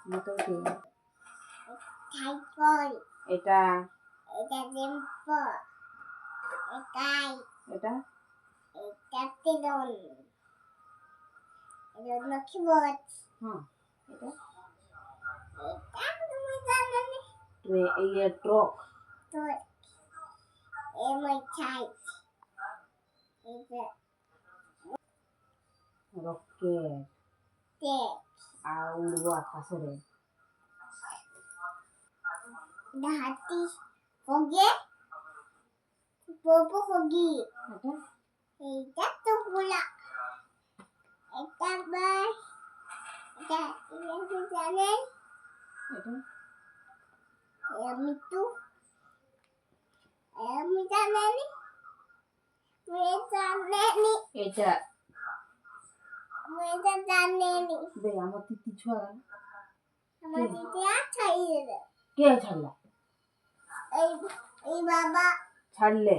মোটামুটি সাইকেল এটা এটা টেম্পো এটাই এটা এটা তিরন এটা লক্ষ্মীবোধ হ্যাঁ এটা এটা তুমি জানো না ট্রক তো এমন চাই এটা রকেট তে আর উড়বো আকাশে এটা হাতি হগে পোপো হগি এটা এটা তো গোলা এটা বাস এটা এটা জানে এটা আমি তো আমি জানি জানি এটা আমি জানি বে আমার তিতি ছুয়া আমার দিদি আছে কে ছাড়লা এই এই বাবা ছাড়লে